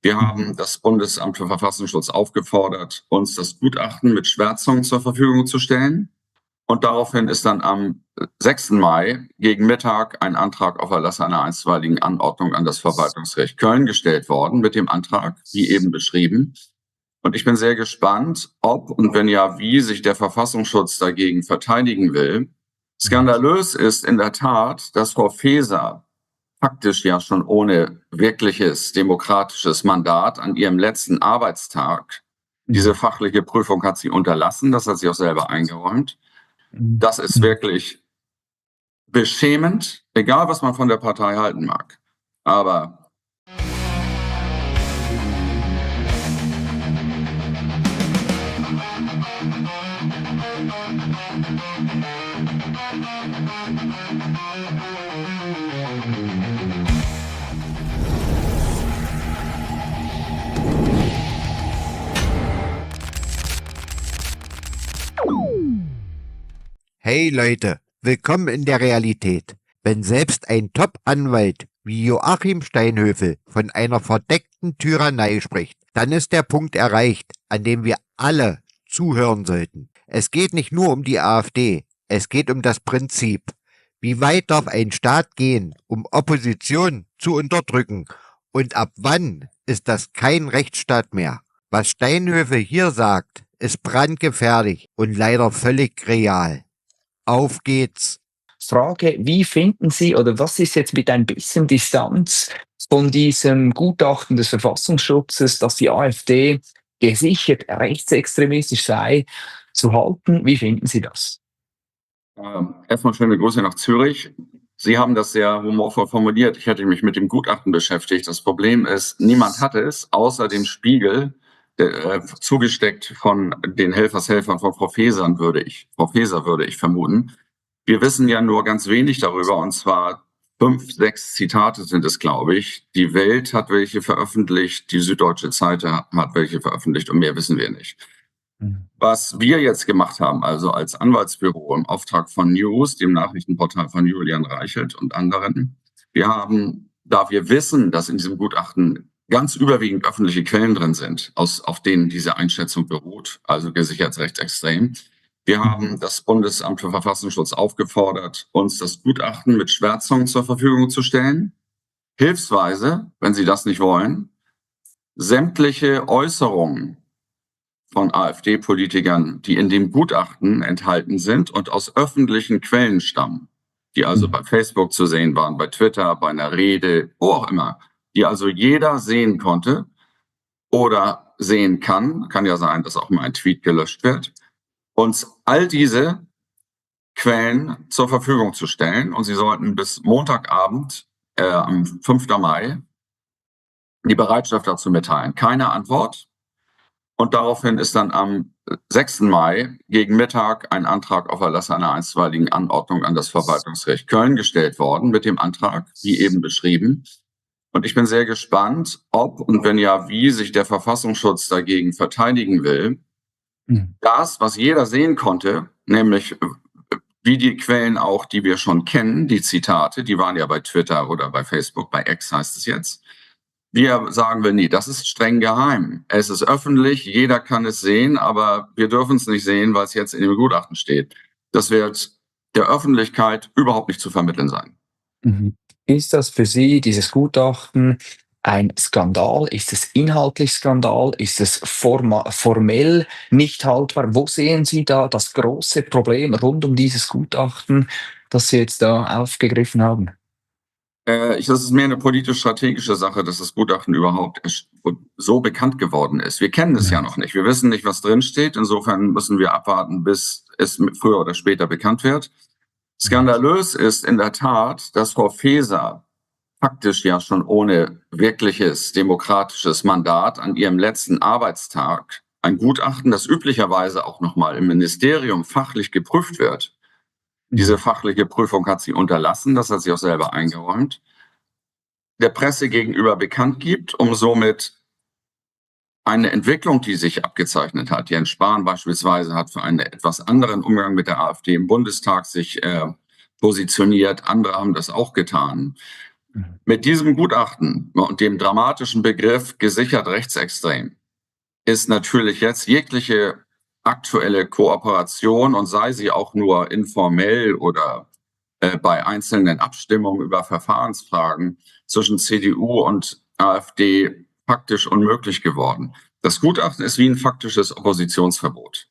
Wir haben das Bundesamt für Verfassungsschutz aufgefordert, uns das Gutachten mit Schwärzungen zur Verfügung zu stellen. Und daraufhin ist dann am 6. Mai gegen Mittag ein Antrag auf Erlass einer einstweiligen Anordnung an das Verwaltungsgericht Köln gestellt worden mit dem Antrag, wie eben beschrieben. Und ich bin sehr gespannt, ob und wenn ja, wie sich der Verfassungsschutz dagegen verteidigen will. Skandalös ist in der Tat, dass Frau Faeser faktisch ja schon ohne wirkliches demokratisches Mandat an ihrem letzten Arbeitstag diese fachliche Prüfung hat sie unterlassen. Das hat sie auch selber eingeräumt. Das ist wirklich beschämend, egal was man von der Partei halten mag. Aber Hey Leute, willkommen in der Realität. Wenn selbst ein Top-Anwalt wie Joachim Steinhöfel von einer verdeckten Tyrannei spricht, dann ist der Punkt erreicht, an dem wir alle zuhören sollten. Es geht nicht nur um die AfD, es geht um das Prinzip. Wie weit darf ein Staat gehen, um Opposition zu unterdrücken? Und ab wann ist das kein Rechtsstaat mehr? Was Steinhöfel hier sagt, ist brandgefährlich und leider völlig real. Auf geht's. Frage, wie finden Sie oder was ist jetzt mit ein bisschen Distanz von diesem Gutachten des Verfassungsschutzes, dass die AfD gesichert rechtsextremistisch sei, zu halten? Wie finden Sie das? Erstmal schöne Grüße nach Zürich. Sie haben das sehr humorvoll formuliert. Ich hätte mich mit dem Gutachten beschäftigt. Das Problem ist, niemand hat es, außer dem Spiegel, zugesteckt von den Helfershelfern von Frau Faeser würde ich vermuten. Wir wissen ja nur ganz wenig darüber, und zwar 5, 6 Zitate sind es, glaube ich. Die Welt hat welche veröffentlicht, die Süddeutsche Zeitung hat welche veröffentlicht und mehr wissen wir nicht. Was wir jetzt gemacht haben, also als Anwaltsbüro im Auftrag von News, dem Nachrichtenportal von Julian Reichelt und anderen, wir haben, da wir wissen, dass in diesem Gutachten ganz überwiegend öffentliche Quellen drin sind, auf denen diese Einschätzung beruht, also gesichert rechtsextrem. Wir haben das Bundesamt für Verfassungsschutz aufgefordert, uns das Gutachten mit Schwärzungen zur Verfügung zu stellen. Hilfsweise, wenn Sie das nicht wollen, sämtliche Äußerungen von AfD-Politikern, die in dem Gutachten enthalten sind und aus öffentlichen Quellen stammen, die also bei Facebook zu sehen waren, bei Twitter, bei einer Rede, wo auch immer, die also jeder sehen konnte oder sehen kann. Kann ja sein, dass auch mal ein Tweet gelöscht wird. Uns all diese Quellen zur Verfügung zu stellen. Und Sie sollten bis Montagabend, am 5. Mai, die Bereitschaft dazu mitteilen. Keine Antwort. Und daraufhin ist dann am 6. Mai gegen Mittag ein Antrag auf Erlass einer einstweiligen Anordnung an das Verwaltungsgericht Köln gestellt worden mit dem Antrag, wie eben beschrieben. Und ich bin sehr gespannt, ob und wenn ja, wie sich der Verfassungsschutz dagegen verteidigen will. Das, was jeder sehen konnte, nämlich wie die Quellen auch, die wir schon kennen, die Zitate, die waren ja bei Twitter oder bei Facebook, bei X heißt es jetzt. Wir sagen nee, das ist streng geheim. Es ist öffentlich, jeder kann es sehen, aber wir dürfen es nicht sehen, weil es jetzt in dem Gutachten steht. Das wird der Öffentlichkeit überhaupt nicht zu vermitteln sein. Ist das für Sie, dieses Gutachten, ein Skandal? Ist es inhaltlich Skandal? Ist es formell nicht haltbar? Wo sehen Sie da das große Problem rund um dieses Gutachten, das Sie jetzt da aufgegriffen haben? Das ist mehr eine politisch-strategische Sache, dass das Gutachten überhaupt so bekannt geworden ist. Wir kennen es ja noch nicht. Wir wissen nicht, was drinsteht. Insofern müssen wir abwarten, bis es früher oder später bekannt wird. Skandalös ist in der Tat, dass Frau Faeser faktisch ja schon ohne wirkliches demokratisches Mandat an ihrem letzten Arbeitstag ein Gutachten, das üblicherweise auch nochmal im Ministerium fachlich geprüft wird. Diese fachliche Prüfung hat sie unterlassen, das hat sie auch selber eingeräumt, der Presse gegenüber bekannt gibt, um somit eine Entwicklung, die sich abgezeichnet hat. Jens Spahn beispielsweise hat für einen etwas anderen Umgang mit der AfD im Bundestag sich positioniert. Andere haben das auch getan. Mit diesem Gutachten und dem dramatischen Begriff gesichert rechtsextrem ist natürlich jetzt jegliche aktuelle Kooperation, und sei sie auch nur informell oder bei einzelnen Abstimmungen über Verfahrensfragen zwischen CDU und AfD faktisch unmöglich geworden. Das Gutachten ist wie ein faktisches Oppositionsverbot.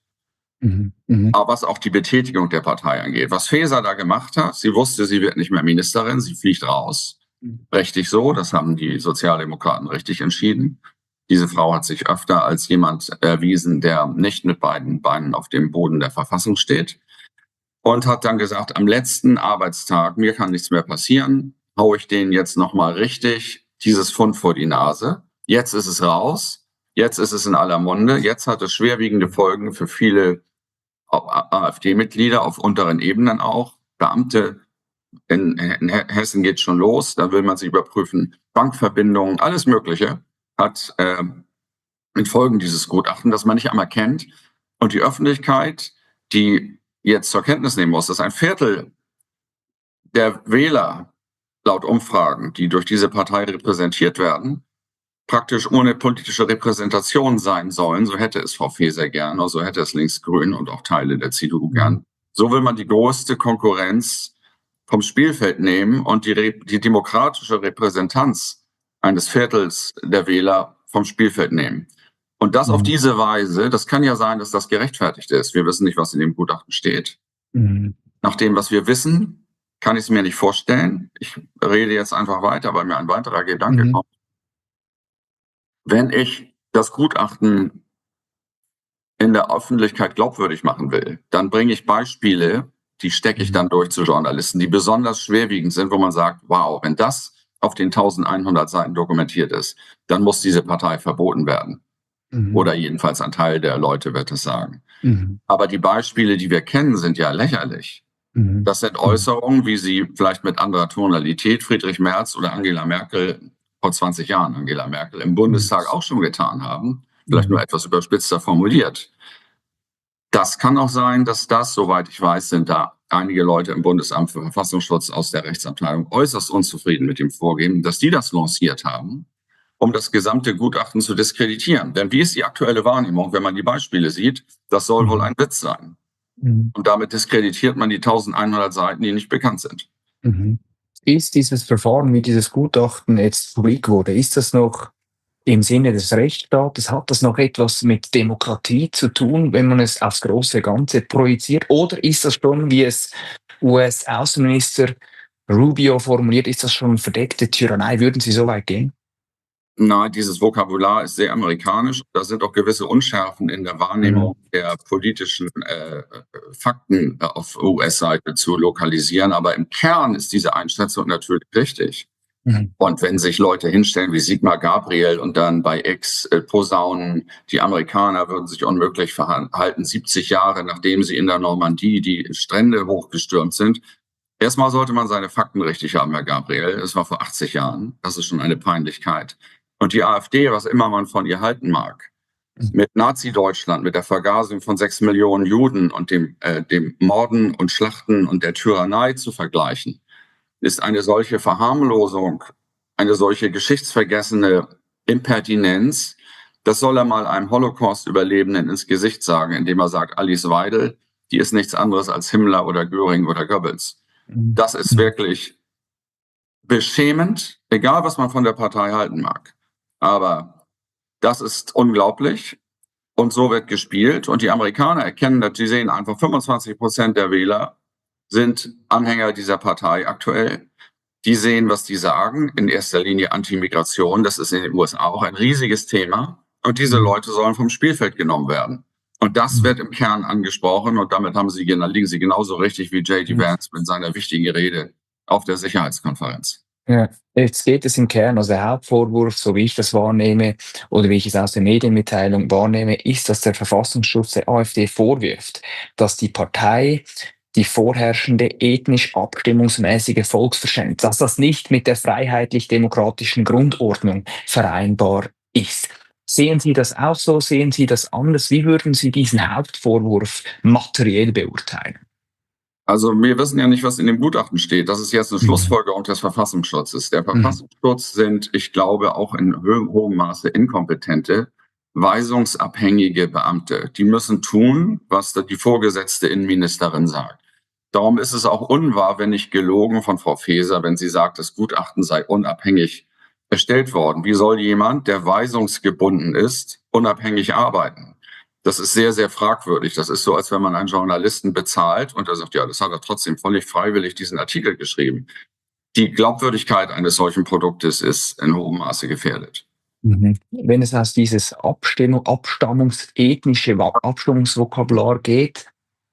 Aber was auch die Betätigung der Partei angeht. Was Faeser da gemacht hat, sie wusste, sie wird nicht mehr Ministerin, sie fliegt raus. Richtig so, das haben die Sozialdemokraten richtig entschieden. Diese Frau hat sich öfter als jemand erwiesen, der nicht mit beiden Beinen auf dem Boden der Verfassung steht. Und hat dann gesagt, am letzten Arbeitstag, mir kann nichts mehr passieren, haue ich denen jetzt nochmal richtig dieses Pfund vor die Nase. Jetzt ist es raus, jetzt ist es in aller Munde, jetzt hat es schwerwiegende Folgen für viele AfD-Mitglieder auf unteren Ebenen auch. Beamte in Hessen geht schon los, da will man sich überprüfen, Bankverbindungen, alles Mögliche hat mit Folgen dieses Gutachten, das man nicht einmal kennt. Und die Öffentlichkeit, die jetzt zur Kenntnis nehmen muss, dass ein Viertel der Wähler laut Umfragen, die durch diese Partei repräsentiert werden, praktisch ohne politische Repräsentation sein sollen. So hätte es Frau Faeser gern, oder so hätte es Linksgrün und auch Teile der CDU gern. So will man die größte Konkurrenz vom Spielfeld nehmen und die demokratische Repräsentanz eines Viertels der Wähler vom Spielfeld nehmen. Und das auf diese Weise, das kann ja sein, dass das gerechtfertigt ist. Wir wissen nicht, was in dem Gutachten steht. Nach dem, was wir wissen, kann ich es mir nicht vorstellen. Ich rede jetzt einfach weiter, weil mir ein weiterer Gedanke kommt. Wenn ich das Gutachten in der Öffentlichkeit glaubwürdig machen will, dann bringe ich Beispiele, die stecke ich dann durch zu Journalisten, die besonders schwerwiegend sind, wo man sagt, wow, wenn das auf den 1100 Seiten dokumentiert ist, dann muss diese Partei verboten werden. Oder jedenfalls ein Teil der Leute wird es sagen. Aber die Beispiele, die wir kennen, sind ja lächerlich. Das sind Äußerungen, wie sie vielleicht mit anderer Tonalität Friedrich Merz oder Angela Merkel, vor 20 Jahren Angela Merkel, im Bundestag auch schon getan haben. Vielleicht nur etwas überspitzter formuliert. Das kann auch sein, dass das, soweit ich weiß, sind da einige Leute im Bundesamt für Verfassungsschutz aus der Rechtsabteilung äußerst unzufrieden mit dem Vorgehen, dass die das lanciert haben, um das gesamte Gutachten zu diskreditieren. Denn wie ist die aktuelle Wahrnehmung, wenn man die Beispiele sieht? Das soll wohl ein Witz sein. Und damit diskreditiert man die 1100 Seiten, die nicht bekannt sind. Ist dieses Verfahren, wie dieses Gutachten jetzt publik wurde, ist das noch im Sinne des Rechtsstaates? Hat das noch etwas mit Demokratie zu tun, wenn man es aufs große Ganze projiziert? Oder ist das schon, wie es US-Außenminister Rubio formuliert, ist das schon verdeckte Tyrannei? Würden Sie so weit gehen? Nein, dieses Vokabular ist sehr amerikanisch. Da sind auch gewisse Unschärfen in der Wahrnehmung der politischen Fakten auf US-Seite zu lokalisieren. Aber im Kern ist diese Einschätzung natürlich richtig. Und wenn sich Leute hinstellen wie Sigmar Gabriel und dann bei X posaunen, die Amerikaner würden sich unmöglich verhalten, 70 Jahre nachdem sie in der Normandie die Strände hochgestürmt sind. Erstmal sollte man seine Fakten richtig haben, Herr Gabriel. Es war vor 80 Jahren. Das ist schon eine Peinlichkeit. Und die AfD, was immer man von ihr halten mag, mit Nazi-Deutschland, mit der Vergasung von 6 Millionen Juden und dem Morden und Schlachten und der Tyrannei zu vergleichen, ist eine solche Verharmlosung, eine solche geschichtsvergessene Impertinenz. Das soll er mal einem Holocaust-Überlebenden ins Gesicht sagen, indem er sagt, Alice Weidel, die ist nichts anderes als Himmler oder Göring oder Goebbels. Das ist wirklich beschämend, egal was man von der Partei halten mag. Aber das ist unglaublich und so wird gespielt. Und die Amerikaner erkennen das, sie sehen einfach, 25% der Wähler sind Anhänger dieser Partei aktuell. Die sehen, was die sagen, in erster Linie Anti-Migration, das ist in den USA auch ein riesiges Thema. Und diese Leute sollen vom Spielfeld genommen werden. Und das wird im Kern angesprochen und damit liegen sie genauso richtig wie J.D. Vance mit seiner wichtigen Rede auf der Sicherheitskonferenz. Ja, jetzt geht es im Kern, also der Hauptvorwurf, so wie ich das wahrnehme oder wie ich es aus der Medienmitteilung wahrnehme, ist, dass der Verfassungsschutz der AfD vorwirft, dass die Partei die vorherrschende ethnisch abstimmungsmäßige Volksverständnis, dass das nicht mit der freiheitlich-demokratischen Grundordnung vereinbar ist. Sehen Sie das auch so? Sehen Sie das anders? Wie würden Sie diesen Hauptvorwurf materiell beurteilen? Also wir wissen ja nicht, was in dem Gutachten steht. Das ist jetzt eine Mhm. Schlussfolgerung des Verfassungsschutzes. Der Mhm. Verfassungsschutz sind, ich glaube, auch in hohem Maße inkompetente, weisungsabhängige Beamte. Die müssen tun, was die vorgesetzte Innenministerin sagt. Darum ist es auch unwahr, wenn nicht gelogen von Frau Faeser, wenn sie sagt, das Gutachten sei unabhängig erstellt worden. Wie soll jemand, der weisungsgebunden ist, unabhängig arbeiten? Das ist sehr, sehr fragwürdig. Das ist so, als wenn man einen Journalisten bezahlt und er sagt, ja, das hat er trotzdem völlig freiwillig diesen Artikel geschrieben. Die Glaubwürdigkeit eines solchen Produktes ist in hohem Maße gefährdet. Wenn es aus dieses abstammungsethnische Abstammungsvokabular geht,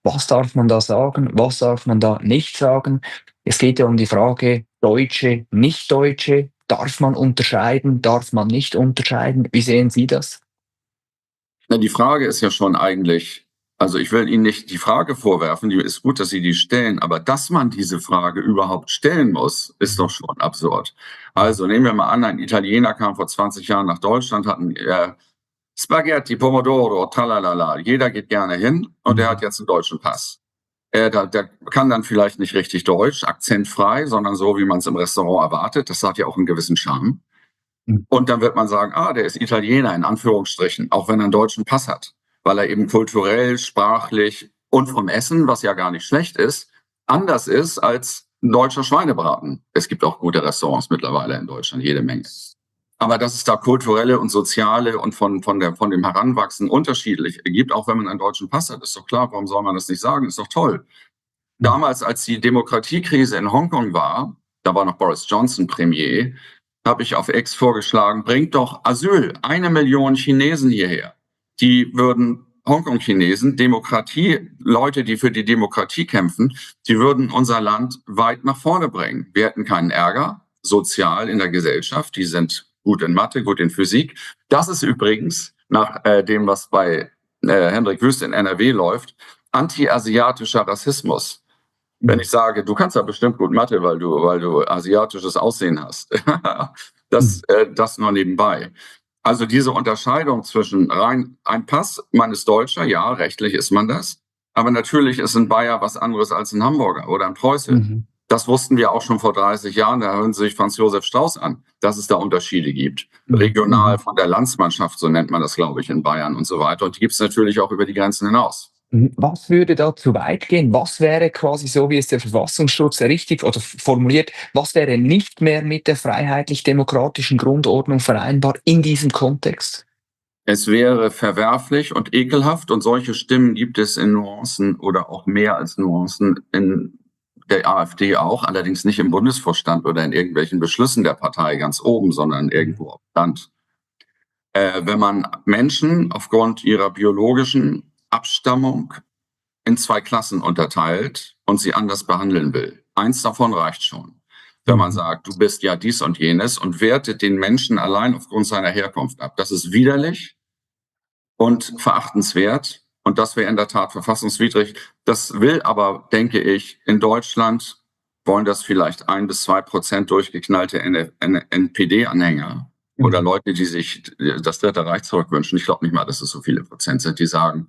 was darf man da sagen, was darf man da nicht sagen? Es geht ja um die Frage Deutsche, Nicht-Deutsche. Darf man unterscheiden, darf man nicht unterscheiden? Wie sehen Sie das? Na, die Frage ist ja schon eigentlich, also ich will Ihnen nicht die Frage vorwerfen, die ist gut, dass Sie die stellen, aber dass man diese Frage überhaupt stellen muss, ist doch schon absurd. Also nehmen wir mal an, ein Italiener kam vor 20 Jahren nach Deutschland, hat ein Spaghetti, Pomodoro, tralalala. Jeder geht gerne hin und er hat jetzt einen deutschen Pass. Der kann dann vielleicht nicht richtig Deutsch, akzentfrei, sondern so, wie man es im Restaurant erwartet. Das hat ja auch einen gewissen Charme. Und dann wird man sagen, der ist Italiener, in Anführungsstrichen, auch wenn er einen deutschen Pass hat, weil er eben kulturell, sprachlich und vom Essen, was ja gar nicht schlecht ist, anders ist als ein deutscher Schweinebraten. Es gibt auch gute Restaurants mittlerweile in Deutschland, jede Menge. Aber dass es da kulturelle und soziale und von dem Heranwachsen unterschiedlich gibt, auch wenn man einen deutschen Pass hat, ist doch klar, warum soll man das nicht sagen? Ist doch toll. Damals, als die Demokratiekrise in Hongkong war, da war noch Boris Johnson Premier, habe ich auf X vorgeschlagen, bringt doch Asyl, 1 Million Chinesen hierher. Die würden Hongkong-Chinesen, Demokratie, Leute, die für die Demokratie kämpfen, die würden unser Land weit nach vorne bringen. Wir hätten keinen Ärger, sozial in der Gesellschaft, die sind gut in Mathe, gut in Physik. Das ist übrigens, nach dem, was bei Hendrik Wüst in NRW läuft, anti-asiatischer Rassismus. Wenn ich sage, du kannst ja bestimmt gut Mathe, weil du asiatisches Aussehen hast. Das nur nebenbei. Also diese Unterscheidung zwischen rein ein Pass, man ist Deutscher, ja, rechtlich ist man das. Aber natürlich ist ein Bayer was anderes als ein Hamburger oder ein Preuße. Das wussten wir auch schon vor 30 Jahren. Da hören Sie sich Franz Josef Strauß an, dass es da Unterschiede gibt. Regional von der Landsmannschaft, so nennt man das, glaube ich, in Bayern und so weiter. Und die gibt es natürlich auch über die Grenzen hinaus. Was würde da zu weit gehen? Was wäre quasi so, wie es der Verfassungsschutz richtig oder formuliert, was wäre nicht mehr mit der freiheitlich-demokratischen Grundordnung vereinbar in diesem Kontext? Es wäre verwerflich und ekelhaft und solche Stimmen gibt es in Nuancen oder auch mehr als Nuancen in der AfD auch, allerdings nicht im Bundesvorstand oder in irgendwelchen Beschlüssen der Partei ganz oben, sondern irgendwo auf Land. Wenn man Menschen aufgrund ihrer biologischen Abstammung in 2 Klassen unterteilt und sie anders behandeln will. Eins davon reicht schon. Wenn man sagt, du bist ja dies und jenes und wertet den Menschen allein aufgrund seiner Herkunft ab. Das ist widerlich und verachtenswert und das wäre in der Tat verfassungswidrig. Das will aber, denke ich, in Deutschland wollen das vielleicht 1-2% durchgeknallte NPD-Anhänger oder Leute, die sich das Dritte Reich zurückwünschen. Ich glaube nicht mal, dass es so viele Prozent sind, die sagen,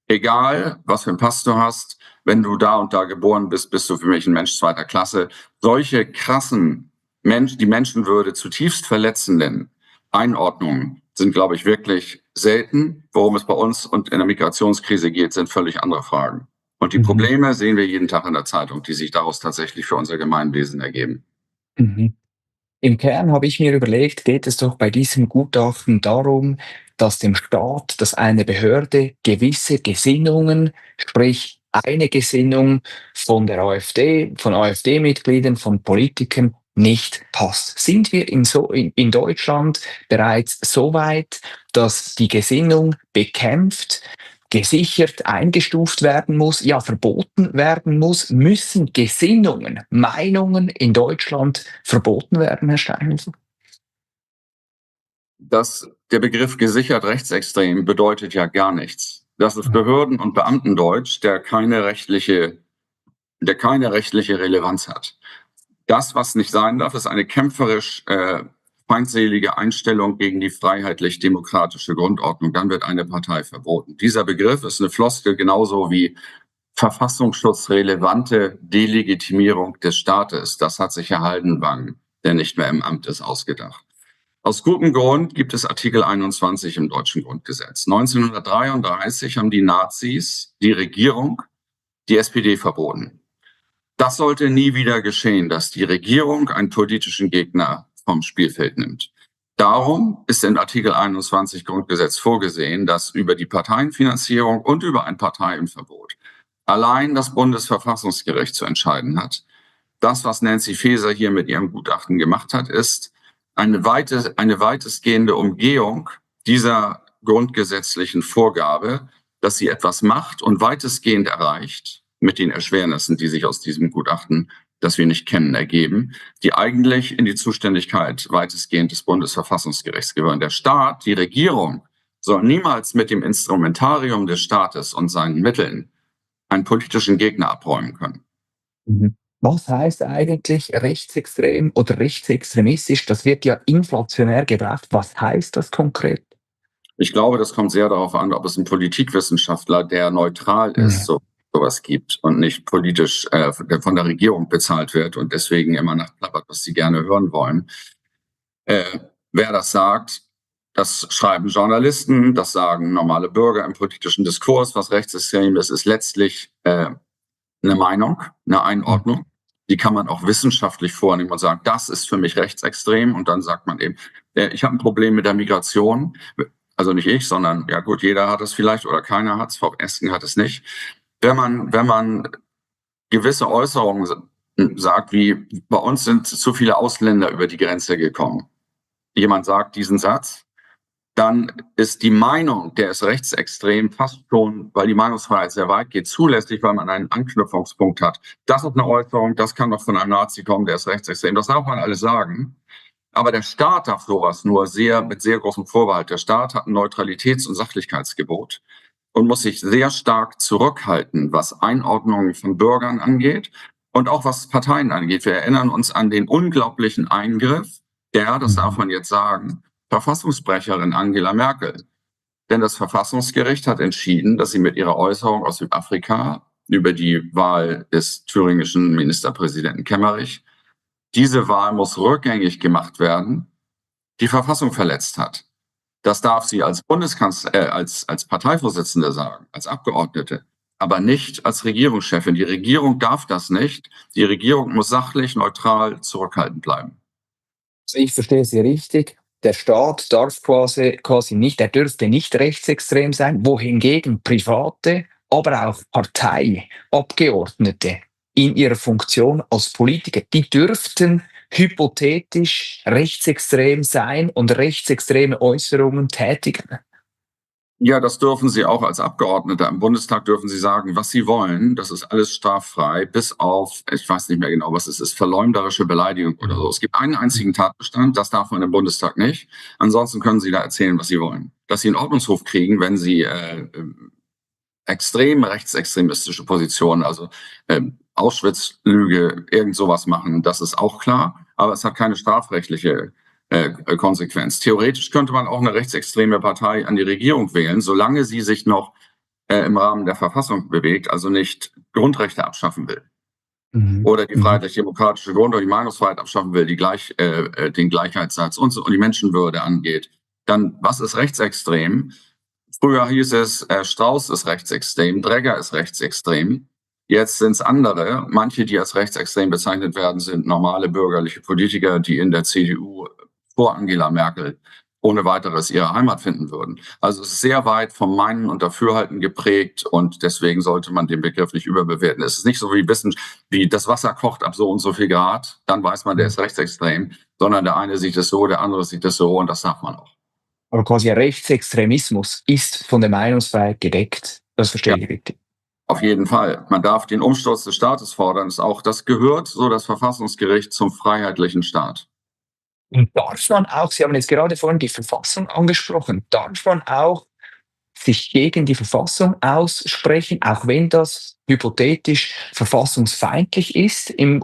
egal, was für einen Pass du hast, wenn du da und da geboren bist, bist du für mich ein Mensch 2. Klasse. Solche krassen, die Menschenwürde zutiefst verletzenden Einordnungen sind, glaube ich, wirklich selten. Worum es bei uns und in der Migrationskrise geht, sind völlig andere Fragen. Und die Probleme sehen wir jeden Tag in der Zeitung, die sich daraus tatsächlich für unser Gemeinwesen ergeben. Im Kern habe ich mir überlegt, geht es doch bei diesem Gutachten darum, dass dem Staat, dass eine Behörde gewisse Gesinnungen, sprich eine Gesinnung von der AfD, von AfD-Mitgliedern, von Politikern nicht passt. Sind wir in Deutschland bereits so weit, dass die Gesinnung bekämpft, gesichert, eingestuft werden muss, ja verboten werden muss? Müssen Gesinnungen, Meinungen in Deutschland verboten werden, Herr Steinhöfer? Der Begriff gesichert rechtsextrem bedeutet ja gar nichts. Das ist Behörden- und Beamtendeutsch, der keine rechtliche Relevanz hat. Das, was nicht sein darf, ist eine kämpferisch feindselige Einstellung gegen die freiheitlich-demokratische Grundordnung. Dann wird eine Partei verboten. Dieser Begriff ist eine Floskel genauso wie verfassungsschutzrelevante Delegitimierung des Staates. Das hat sich Herr Haldenwang, der nicht mehr im Amt ist, ausgedacht. Aus gutem Grund gibt es Artikel 21 im deutschen Grundgesetz. 1933 haben die Nazis die Regierung, die SPD verboten. Das sollte nie wieder geschehen, dass die Regierung einen politischen Gegner vom Spielfeld nimmt. Darum ist in Artikel 21 Grundgesetz vorgesehen, dass über die Parteienfinanzierung und über ein Parteienverbot allein das Bundesverfassungsgericht zu entscheiden hat. Das, was Nancy Faeser hier mit ihrem Gutachten gemacht hat, ist eine weitestgehende Umgehung dieser grundgesetzlichen Vorgabe, dass sie etwas macht und weitestgehend erreicht, mit den Erschwernissen, die sich aus diesem Gutachten, das wir nicht kennen, ergeben, die eigentlich in die Zuständigkeit weitestgehend des Bundesverfassungsgerichts gehören. Der Staat, die Regierung, soll niemals mit dem Instrumentarium des Staates und seinen Mitteln einen politischen Gegner abräumen können. Was heißt eigentlich rechtsextrem oder rechtsextremistisch? Das wird ja inflationär gebraucht. Was heißt das konkret? Ich glaube, das kommt sehr darauf an, ob es einen Politikwissenschaftler, der neutral ist, sowas gibt und nicht politisch von der Regierung bezahlt wird und deswegen immer nachplappert, was sie gerne hören wollen. Wer das sagt, das schreiben Journalisten, das sagen normale Bürger im politischen Diskurs. Was rechtsextrem ist, ist letztlich eine Meinung, eine Einordnung. Die kann man auch wissenschaftlich vornehmen und sagen, das ist für mich rechtsextrem. Und dann sagt man eben, ich habe ein Problem mit der Migration. Also nicht ich, sondern ja gut, jeder hat es vielleicht oder keiner hat es. Frau Esken hat es nicht. Wenn man gewisse Äußerungen sagt, wie bei uns sind zu viele Ausländer über die Grenze gekommen. Jemand sagt diesen Satz, dann ist die Meinung, der ist rechtsextrem, fast schon, weil die Meinungsfreiheit sehr weit geht, zulässig, weil man einen Anknüpfungspunkt hat. Das ist eine Äußerung, das kann doch von einem Nazi kommen, der ist rechtsextrem. Das darf man alles sagen. Aber der Staat darf sowas nur mit sehr großem Vorbehalt. Der Staat hat ein Neutralitäts- und Sachlichkeitsgebot und muss sich sehr stark zurückhalten, was Einordnungen von Bürgern angeht und auch was Parteien angeht. Wir erinnern uns an den unglaublichen Eingriff der, das darf man jetzt sagen, Verfassungsbrecherin Angela Merkel. Denn das Verfassungsgericht hat entschieden, dass sie mit ihrer Äußerung aus Südafrika über die Wahl des thüringischen Ministerpräsidenten Kemmerich, diese Wahl muss rückgängig gemacht werden, die Verfassung verletzt hat. Das darf sie als als Parteivorsitzende sagen, als Abgeordnete, aber nicht als Regierungschefin. Die Regierung darf das nicht. Die Regierung muss sachlich, neutral, zurückhaltend bleiben. Also ich verstehe Sie richtig. Der Staat darf quasi nicht, er dürfte nicht rechtsextrem sein, wohingegen Private, aber auch Parteiabgeordnete in ihrer Funktion als Politiker, die dürften hypothetisch rechtsextrem sein und rechtsextreme Äußerungen tätigen. Ja, das dürfen Sie auch als Abgeordneter. Im Bundestag dürfen Sie sagen, was Sie wollen. Das ist alles straffrei, bis auf, ich weiß nicht mehr genau, was es ist, verleumderische Beleidigung oder so. Es gibt einen einzigen Tatbestand, das darf man im Bundestag nicht. Ansonsten können Sie da erzählen, was Sie wollen. Dass Sie einen Ordnungshof kriegen, wenn Sie extrem rechtsextremistische Positionen, also Auschwitz-Lüge, irgend sowas machen, das ist auch klar. Aber es hat keine strafrechtliche Konsequenz. Theoretisch könnte man auch eine rechtsextreme Partei an die Regierung wählen, solange sie sich noch im Rahmen der Verfassung bewegt, also nicht Grundrechte abschaffen will. Oder die freiheitlich-demokratische Grund- und die Meinungsfreiheit abschaffen will, die den Gleichheitssatz und die Menschenwürde angeht. Dann, was ist rechtsextrem? Früher hieß es, Strauß ist rechtsextrem, Dregger ist rechtsextrem. Jetzt sind es andere. Manche, die als rechtsextrem bezeichnet werden, sind normale bürgerliche Politiker, die in der CDU vor Angela Merkel ohne weiteres ihre Heimat finden würden. Also es ist sehr weit vom Meinen und Dafürhalten geprägt und deswegen sollte man den Begriff nicht überbewerten. Es ist nicht so wie das Wasser kocht ab so und so viel Grad, dann weiß man, der ist rechtsextrem, sondern der eine sieht es so, der andere sieht es so und das sagt man auch. Aber quasi Rechtsextremismus ist von der Meinungsfreiheit gedeckt. Das verstehe ich richtig. Auf jeden Fall. Man darf den Umsturz des Staates fordern. Das gehört, so das Verfassungsgericht, zum freiheitlichen Staat. Und darf man auch, Sie haben jetzt gerade vorhin die Verfassung angesprochen, darf man auch sich gegen die Verfassung aussprechen, auch wenn das hypothetisch verfassungsfeindlich ist, im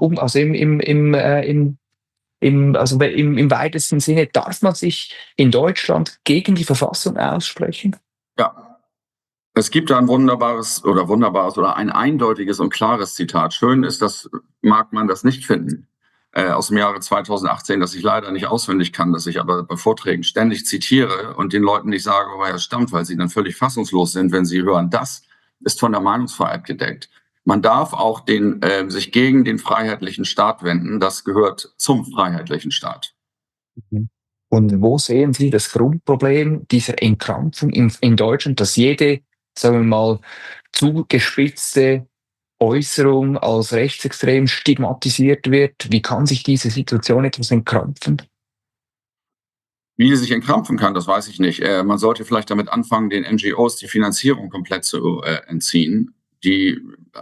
weitesten Sinne, darf man sich in Deutschland gegen die Verfassung aussprechen? Ja. Es gibt da ein wunderbares oder ein eindeutiges und klares Zitat. Schön ist das, mag man das nicht finden, aus dem Jahre 2018, das ich leider nicht auswendig kann, das ich aber bei Vorträgen ständig zitiere und den Leuten nicht sage, woher es stammt, weil sie dann völlig fassungslos sind, wenn sie hören, das ist von der Meinungsfreiheit gedeckt. Man darf auch sich gegen den freiheitlichen Staat wenden. Das gehört zum freiheitlichen Staat. Mhm. Und wo sehen Sie das Grundproblem dieser Entkrampfung in Deutschland, dass jede, sagen wir mal, zugespitzte Äußerung als rechtsextrem stigmatisiert wird? Wie kann sich diese Situation etwas entkrampfen? Wie die sich entkrampfen kann, das weiß ich nicht. Man sollte vielleicht damit anfangen, den NGOs die Finanzierung komplett zu entziehen. Wir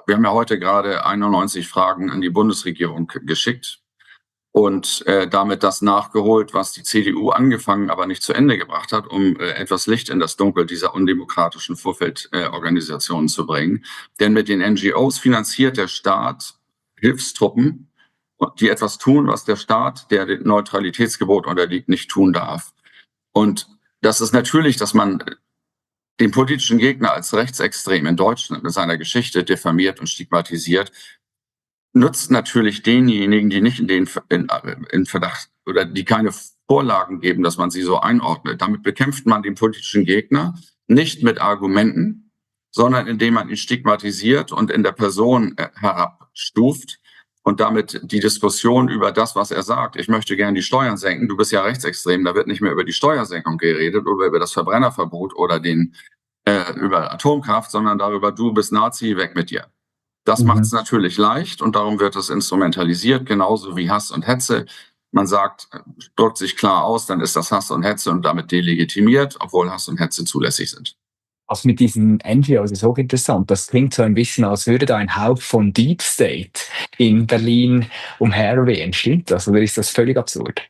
haben ja heute gerade 91 Fragen an die Bundesregierung geschickt und damit das nachgeholt, was die CDU angefangen, aber nicht zu Ende gebracht hat, um etwas Licht in das Dunkel dieser undemokratischen Vorfeldorganisationen zu bringen. Denn mit den NGOs finanziert der Staat Hilfstruppen, die etwas tun, was der Staat, der dem Neutralitätsgebot unterliegt, nicht tun darf. Und das ist natürlich, dass man den politischen Gegner als rechtsextrem in Deutschland mit seiner Geschichte diffamiert und stigmatisiert, nutzt natürlich denjenigen, die nicht in Verdacht oder die keine Vorlagen geben, dass man sie so einordnet. Damit bekämpft man den politischen Gegner nicht mit Argumenten, sondern indem man ihn stigmatisiert und in der Person herabstuft und damit die Diskussion über das, was er sagt, ich möchte gerne die Steuern senken, du bist ja rechtsextrem, da wird nicht mehr über die Steuersenkung geredet oder über das Verbrennerverbot oder über Atomkraft, sondern darüber, du bist Nazi, weg mit dir. Das macht es natürlich leicht und darum wird es instrumentalisiert, genauso wie Hass und Hetze. Man drückt sich klar aus, dann ist das Hass und Hetze und damit delegitimiert, obwohl Hass und Hetze zulässig sind. Was mit diesen NGOs ist auch interessant. Das klingt so ein bisschen, als würde da ein Hauch von Deep State in Berlin umherwehen. Stimmt das oder ist das völlig absurd?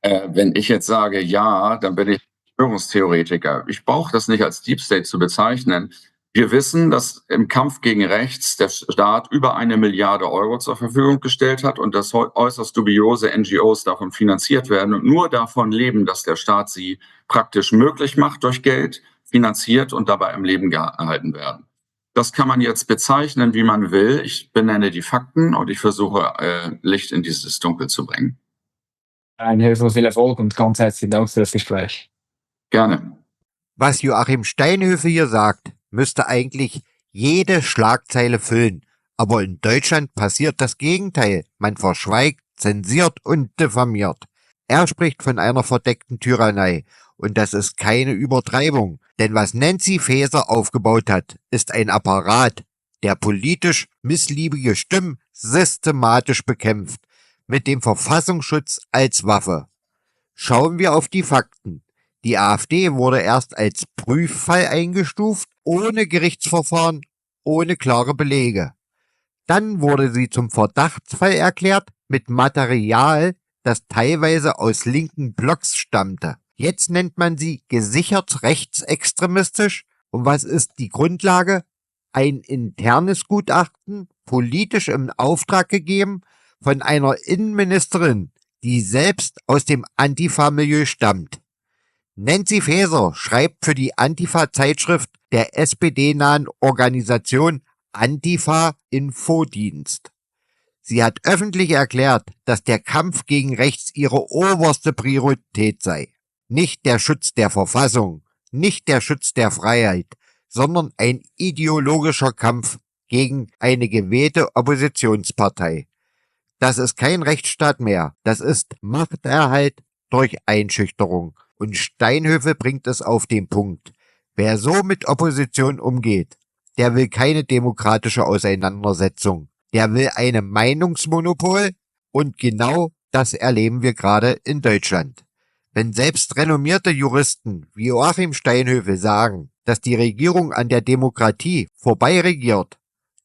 Wenn ich jetzt sage ja, dann bin ich Verschwörungstheoretiker. Ich brauche das nicht als Deep State zu bezeichnen. Wir wissen, dass im Kampf gegen rechts der Staat über 1 Milliarde Euro zur Verfügung gestellt hat und dass äußerst dubiose NGOs davon finanziert werden und nur davon leben, dass der Staat sie praktisch möglich macht durch Geld, finanziert und dabei am Leben gehalten werden. Das kann man jetzt bezeichnen, wie man will. Ich benenne die Fakten und ich versuche, Licht in dieses Dunkel zu bringen. Ein Höfer, viel Erfolg und ganz herzlichen Dank für das Gespräch. Gerne. Was Joachim Steinhöfe hier sagt, müsste eigentlich jede Schlagzeile füllen. Aber in Deutschland passiert das Gegenteil. Man verschweigt, zensiert und diffamiert. Er spricht von einer verdeckten Tyrannei. Und das ist keine Übertreibung. Denn was Nancy Faeser aufgebaut hat, ist ein Apparat, der politisch missliebige Stimmen systematisch bekämpft. Mit dem Verfassungsschutz als Waffe. Schauen wir auf die Fakten. Die AfD wurde erst als Prüffall eingestuft, ohne Gerichtsverfahren, ohne klare Belege. Dann wurde sie zum Verdachtsfall erklärt mit Material, das teilweise aus linken Blogs stammte. Jetzt nennt man sie gesichert rechtsextremistisch. Und was ist die Grundlage? Ein internes Gutachten, politisch im Auftrag gegeben, von einer Innenministerin, die selbst aus dem Antifa-Milieu stammt. Nancy Faeser schreibt für die Antifa-Zeitschrift der SPD-nahen Organisation Antifa Infodienst. Sie hat öffentlich erklärt, dass der Kampf gegen rechts ihre oberste Priorität sei. Nicht der Schutz der Verfassung, nicht der Schutz der Freiheit, sondern ein ideologischer Kampf gegen eine gewählte Oppositionspartei. Das ist kein Rechtsstaat mehr, das ist Machterhalt durch Einschüchterung. Und Steinhöfe bringt es auf den Punkt. Wer so mit Opposition umgeht, der will keine demokratische Auseinandersetzung. Der will ein Meinungsmonopol und genau das erleben wir gerade in Deutschland. Wenn selbst renommierte Juristen wie Joachim Steinhöfe sagen, dass die Regierung an der Demokratie vorbeiregiert,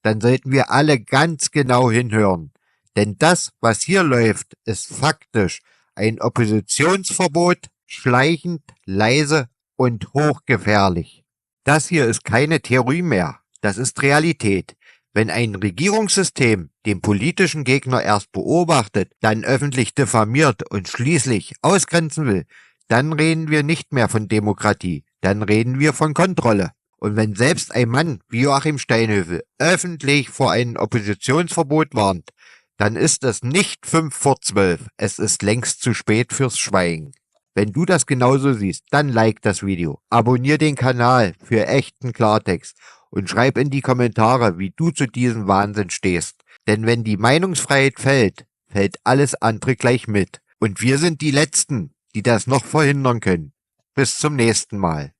dann sollten wir alle ganz genau hinhören. Denn das, was hier läuft, ist faktisch ein Oppositionsverbot, schleichend, leise und hochgefährlich. Das hier ist keine Theorie mehr, das ist Realität. Wenn ein Regierungssystem den politischen Gegner erst beobachtet, dann öffentlich diffamiert und schließlich ausgrenzen will, dann reden wir nicht mehr von Demokratie, dann reden wir von Kontrolle. Und wenn selbst ein Mann wie Joachim Steinhöfel öffentlich vor einem Oppositionsverbot warnt, dann ist es nicht 11:55, es ist längst zu spät fürs Schweigen. Wenn du das genauso siehst, dann like das Video, abonnier den Kanal für echten Klartext und schreib in die Kommentare, wie du zu diesem Wahnsinn stehst. Denn wenn die Meinungsfreiheit fällt, fällt alles andere gleich mit. Und wir sind die Letzten, die das noch verhindern können. Bis zum nächsten Mal.